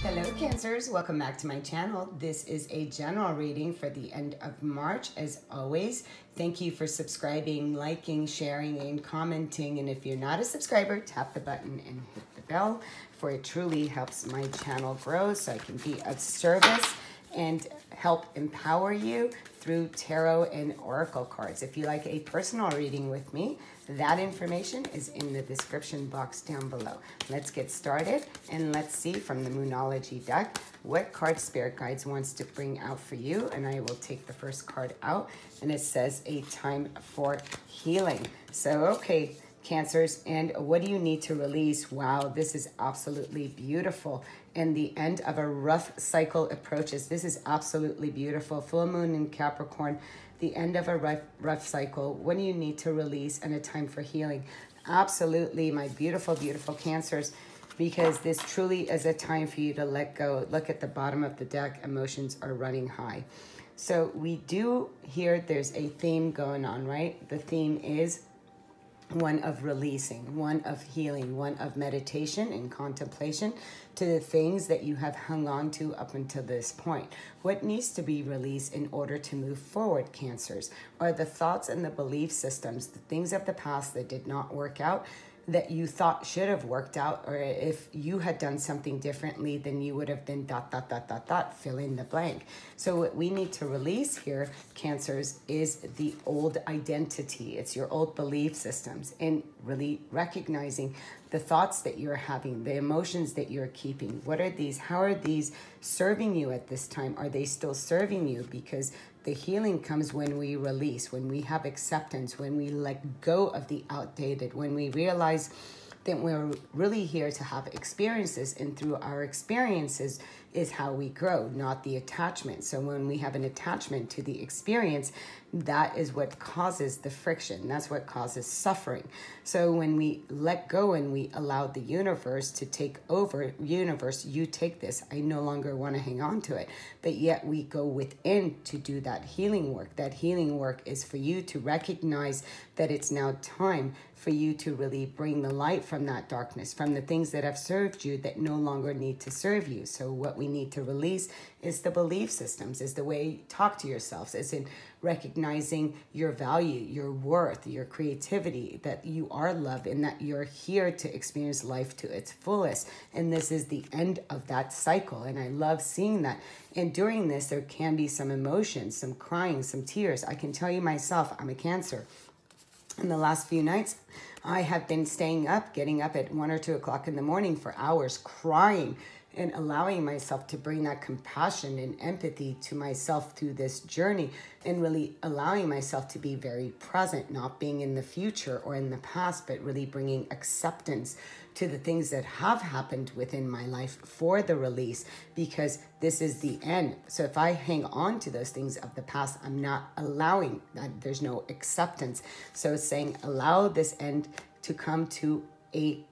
Hello Cancers, welcome back to my channel. This is a general reading for the end of March. As always, thank you for subscribing, liking, sharing, and commenting. And if you're not a subscriber, tap the button and hit the bell, for it truly helps my channel grow so I can be of service and help empower you through tarot and oracle cards. If you like a personal reading with me, that information is in the description box down below. Let's get started and let's see from the Moonology deck what card Spirit Guides wants to bring out for you. And I will take the first card out, and it says a time for healing. So, okay, Cancers, and what do you need to release? Wow, this is absolutely beautiful. And the end of a rough cycle approaches. This is absolutely beautiful. Full moon in Capricorn, the end of a rough cycle. What do you need to release, and a time for healing? Absolutely, my beautiful, beautiful Cancers, because this truly is a time for you to let go. Look at the bottom of the deck. Emotions are running high. So we do hear there's a theme going on, right? The theme is one of releasing, one of healing, one of meditation and contemplation to the things that you have hung on to up until this point. What needs to be released in order to move forward, Cancers, are the thoughts and the belief systems, the things of the past that did not work out, that you thought should have worked out, or if you had done something differently, then you would have been ... fill in the blank. So what we need to release here, Cancers, is the old identity. It's your old belief systems, and really recognizing the thoughts that you're having, the emotions that you're keeping. What are these? How are these serving you at this time? Are they still serving you? Because the healing comes when we release, when we have acceptance, when we let go of the outdated, when we realize that we're really here to have experiences, and through our experiences is how we grow, not the attachment. So when we have an attachment to the experience, that is what causes the friction. That's what causes suffering. So when we let go and we allow the universe to take over, universe, you take this, I no longer want to hang on to it. But yet we go within to do that healing work. That healing work is for you to recognize that it's now time for you to really bring the light from that darkness, from the things that have served you that no longer need to serve you. So what we need to release is the belief systems, is the way you talk to yourselves, is in recognizing your value, your worth, your creativity, that you are loved and that you're here to experience life to its fullest. And this is the end of that cycle. And I love seeing that. And during this, there can be some emotions, some crying, some tears. I can tell you myself, I'm a Cancer. In the last few nights, I have been staying up, getting up at 1 or 2 o'clock in the morning for hours, crying, and allowing myself to bring that compassion and empathy to myself through this journey, and really allowing myself to be very present, not being in the future or in the past, but really bringing acceptance to the things that have happened within my life for the release, because this is the end. So if I hang on to those things of the past, I'm not allowing that. There's no acceptance. So it's saying, allow this end to come to a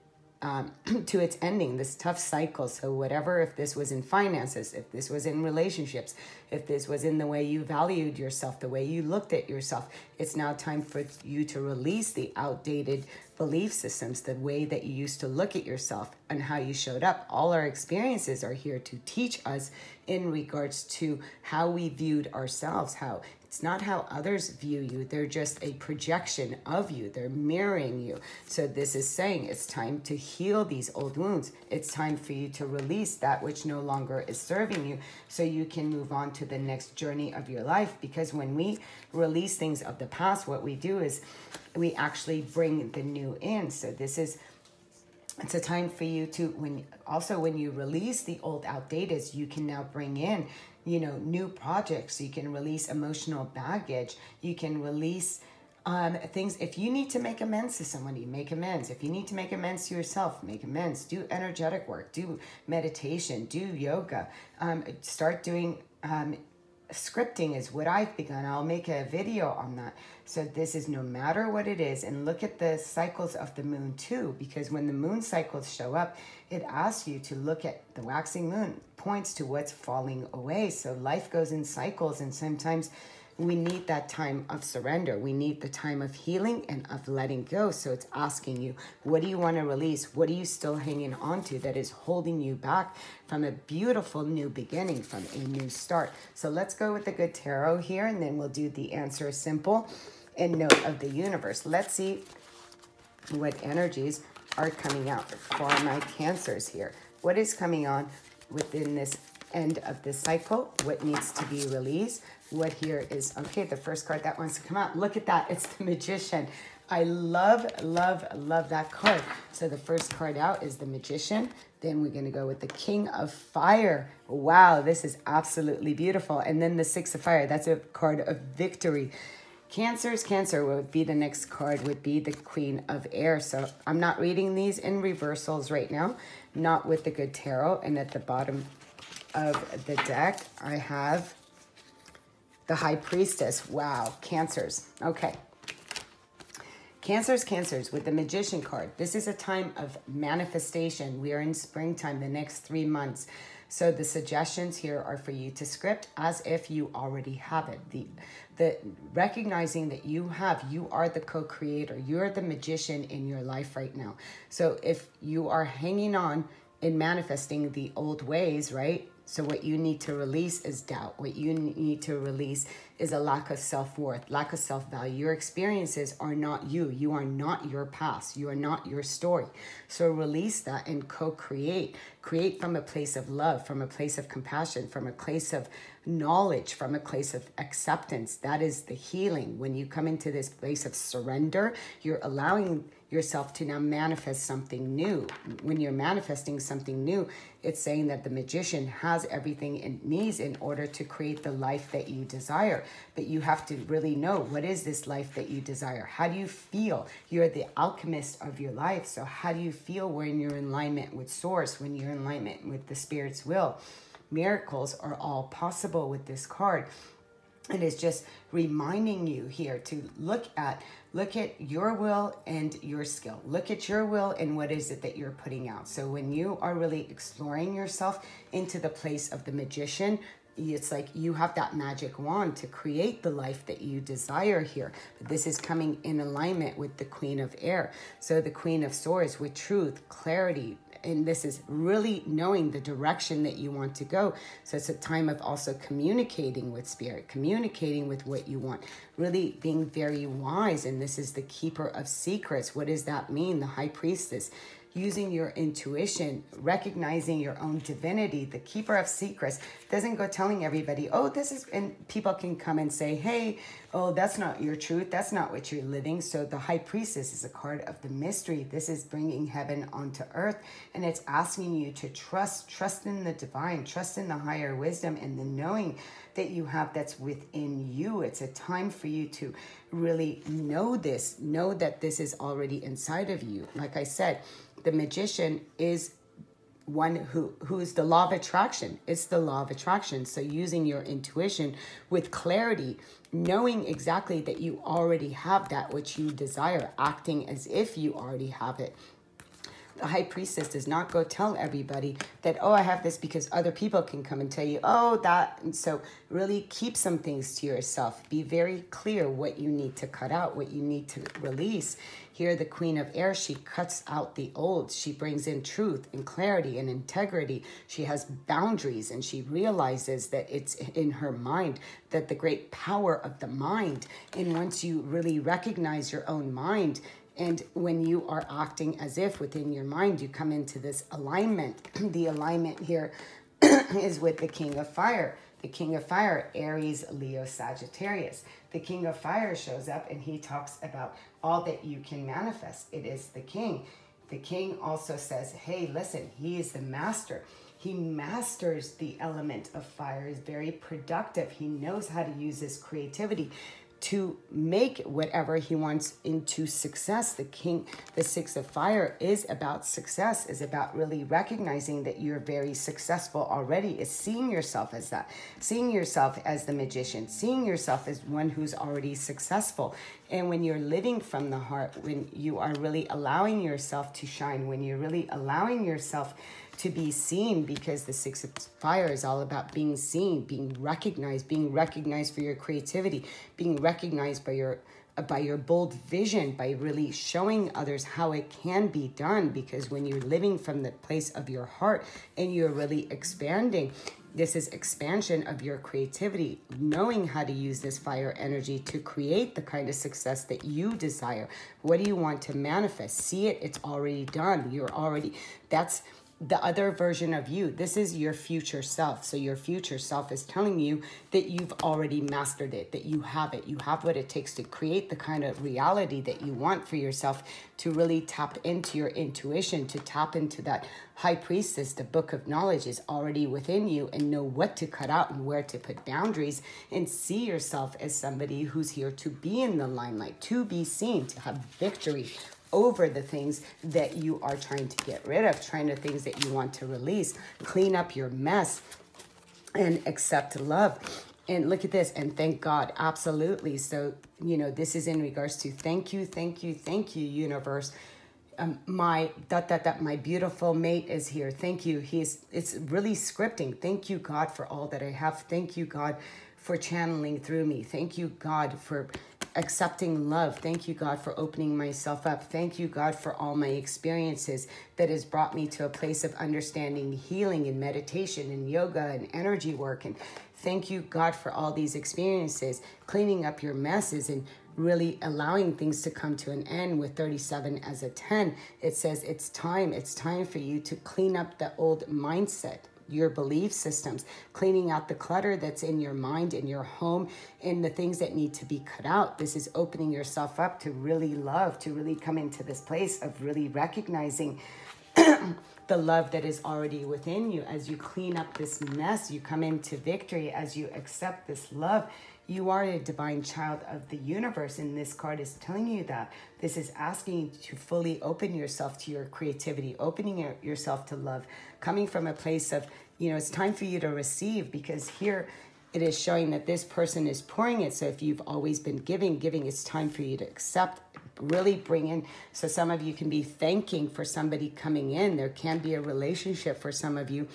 to its ending, this tough cycle. So whatever, if this was in finances, if this was in relationships, if this was in the way you valued yourself, the way you looked at yourself, it's now time for you to release the outdated belief systems, the way that you used to look at yourself and how you showed up. All our experiences are here to teach us in regards to how we viewed ourselves, how it's not how others view you. They're just a projection of you. They're mirroring you. So this is saying it's time to heal these old wounds. It's time for you to release that which no longer is serving you, so you can move on to the next journey of your life. Because when we release things of the past, what we do is we actually bring the new in. So this is, it's a time for you to, when you release the old outdated, you can now bring in, new projects. You can release emotional baggage. You can release things. If you need to make amends to somebody, make amends. If you need to make amends to yourself, make amends. Do energetic work, do meditation, do yoga, start doing scripting is what I've begun. I'll make a video on that. So this is no matter what it is. And look at the cycles of the moon too, because when the moon cycles show up, it asks you to look at the waxing moon, points to what's falling away. So life goes in cycles, and sometimes we need that time of surrender. We need the time of healing and of letting go. So it's asking you, what do you want to release? What are you still hanging on to that is holding you back from a beautiful new beginning, from a new start? So let's go with the good tarot here, and then we'll do the answer simple and note of the universe. Let's see what energies are coming out for my Cancers here. What is coming on within this end of this cycle? What needs to be released? What here is, okay, the first card that wants to come out. Look at that. It's the Magician. I love, love, love that card. So the first card out is the Magician. Then we're going to go with the King of Fire. Wow, this is absolutely beautiful. And then the Six of Fire. That's a card of victory. Cancer would be the next card, would be the Queen of Air. So I'm not reading these in reversals right now, not with the good tarot. And at the bottom of the deck, I have the High Priestess. Wow, Cancers. Okay. Cancers with the Magician card. This is a time of manifestation. We are in springtime, the next 3 months. So the suggestions here are for you to script as if you already have it. The recognizing that you are the co-creator. You're the magician in your life right now. So if you are hanging on in manifesting the old ways, right? So what you need to release is doubt. What you need to release is a lack of self-worth, lack of self-value. Your experiences are not you. You are not your past. You are not your story. So release that and co-create. Create from a place of love, from a place of compassion, from a place of knowledge, from a place of acceptance. That is the healing. When you come into this place of surrender, you're allowing yourself to now manifest something new. When you're manifesting something new, it's saying that the Magician has everything it needs in order to create the life that you desire. But you have to really know, what is this life that you desire? How do you feel? You're the alchemist of your life. So how do you feel when you're in alignment with Source, when you're in alignment with the Spirit's will? Miracles are all possible with this card. It is just reminding you here to look at your will and your skill. Look at your will and what is it that you're putting out. So when you are really exploring yourself into the place of the Magician, it's like you have that magic wand to create the life that you desire here. But this is coming in alignment with the Queen of Air. So the Queen of Swords with truth, clarity, and this is really knowing the direction that you want to go. So it's a time of also communicating with Spirit, communicating with what you want, really being very wise. And this is the Keeper of Secrets. What does that mean? The High Priestess. Using your intuition, recognizing your own divinity. The Keeper of Secrets doesn't go telling everybody, oh, this is, and people can come and say, hey, oh, that's not your truth. That's not what you're living. So the High Priestess is a card of the mystery. This is bringing heaven onto earth. And it's asking you to trust in the divine, trust in the higher wisdom and the knowing that you have that's within you. It's a time for you to really know this, know that this is already inside of you. Like I said, the Magician is one who is the law of attraction. It's the law of attraction. So using your intuition with clarity, knowing exactly that you already have that which you desire, acting as if you already have it. The High Priestess does not go tell everybody that, oh, I have this, because other people can come and tell you, oh, that. And so really keep some things to yourself. Be very clear what you need to cut out, what you need to release. Here, the Queen of Air, she cuts out the old. She brings in truth and clarity and integrity. She has boundaries, and she realizes that it's in her mind, that the great power of the mind. And once you really recognize your own mind, and when you are acting as if within your mind, you come into this alignment. The alignment here is with the King of Fire. The King of Fire, Aries, Leo, Sagittarius. The King of Fire shows up and he talks about all that you can manifest. It is the King. The King also says, hey, listen, he is the master. He masters the element of fire, is very productive. He knows how to use his creativity to make whatever he wants into success. The King, the Six of Fire is about success, is about really recognizing that you're very successful already, is seeing yourself as that, seeing yourself as the Magician, seeing yourself as one who's already successful. And when you're living from the heart, when you are really allowing yourself to shine, when you're really allowing yourself to be seen, because the Six of Fire is all about being seen, being recognized for your creativity, being recognized by your bold vision, by really showing others how it can be done. Because when you're living from the place of your heart and you're really expanding, this is expansion of your creativity, knowing how to use this fire energy to create the kind of success that you desire. What do you want to manifest? See it, it's already done. That's the other version of you. This is your future self. So your future self is telling you that you've already mastered it, that you have it. You have what it takes to create the kind of reality that you want for yourself, to really tap into your intuition, to tap into that high priestess. The book of knowledge is already within you, and know what to cut out and where to put boundaries, and see yourself as somebody who's here to be in the limelight, to be seen, to have victory over the things that you are trying to get rid of, things that you want to release. Clean up your mess and accept love. And look at this, and thank God. Absolutely. So, this is in regards to thank you, universe. My beautiful mate is here. Thank you. It's really scripting. Thank you, God, for all that I have. Thank you, God, for channeling through me. Thank you, God, for accepting love. Thank you, God, for opening myself up. Thank you, God, for all my experiences that has brought me to a place of understanding, healing, and meditation, and yoga, and energy work. And thank you, God, for all these experiences, cleaning up your messes and really allowing things to come to an end. With 37 as a 10, it says it's time for you to clean up the old mindset, your belief systems, cleaning out the clutter that's in your mind, in your home, and the things that need to be cut out. This is opening yourself up to really love, to really come into this place of really recognizing the love that is already within you. As you clean up this mess, you come into victory. As you accept this love, you are a divine child of the universe, and this card is telling you that. This is asking you to fully open yourself to your creativity, opening yourself to love, coming from a place of, it's time for you to receive, because here it is showing that this person is pouring it. So if you've always been giving, it's time for you to accept, really bring in. So some of you can be thanking for somebody coming in. There can be a relationship for some of you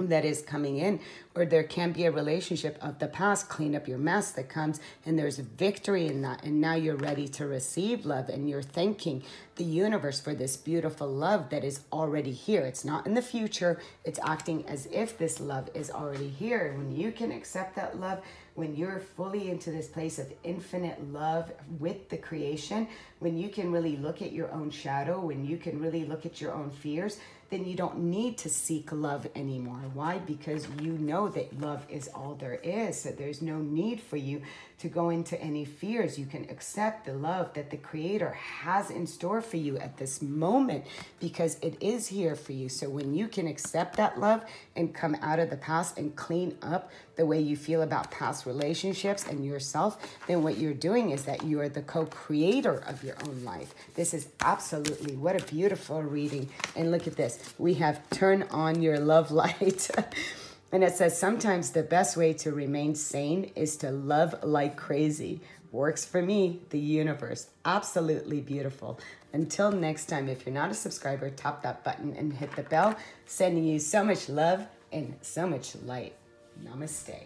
that is coming in, or there can be a relationship of the past. Clean up your mess that comes, and there's victory in that. And now you're ready to receive love, and you're thanking the universe for this beautiful love that is already here. It's not in the future. It's acting as if this love is already here. When you can accept that love, when you're fully into this place of infinite love with the creation, when you can really look at your own shadow, when you can really look at your own fears, then you don't need to seek love anymore. Why? Because you know that love is all there is. So there's no need for you to go into any fears. You can accept the love that the Creator has in store for you at this moment, because it is here for you. So when you can accept that love and come out of the past and clean up the way you feel about past relationships and yourself, then what you're doing is that you are the co-creator of your own life. This is absolutely, what a beautiful reading. And look at this. We have turn on your love light. And it says, sometimes the best way to remain sane is to love like crazy. Works for me, the universe. Absolutely beautiful. Until next time, if you're not a subscriber, tap that button and hit the bell. Sending you so much love and so much light. Namaste.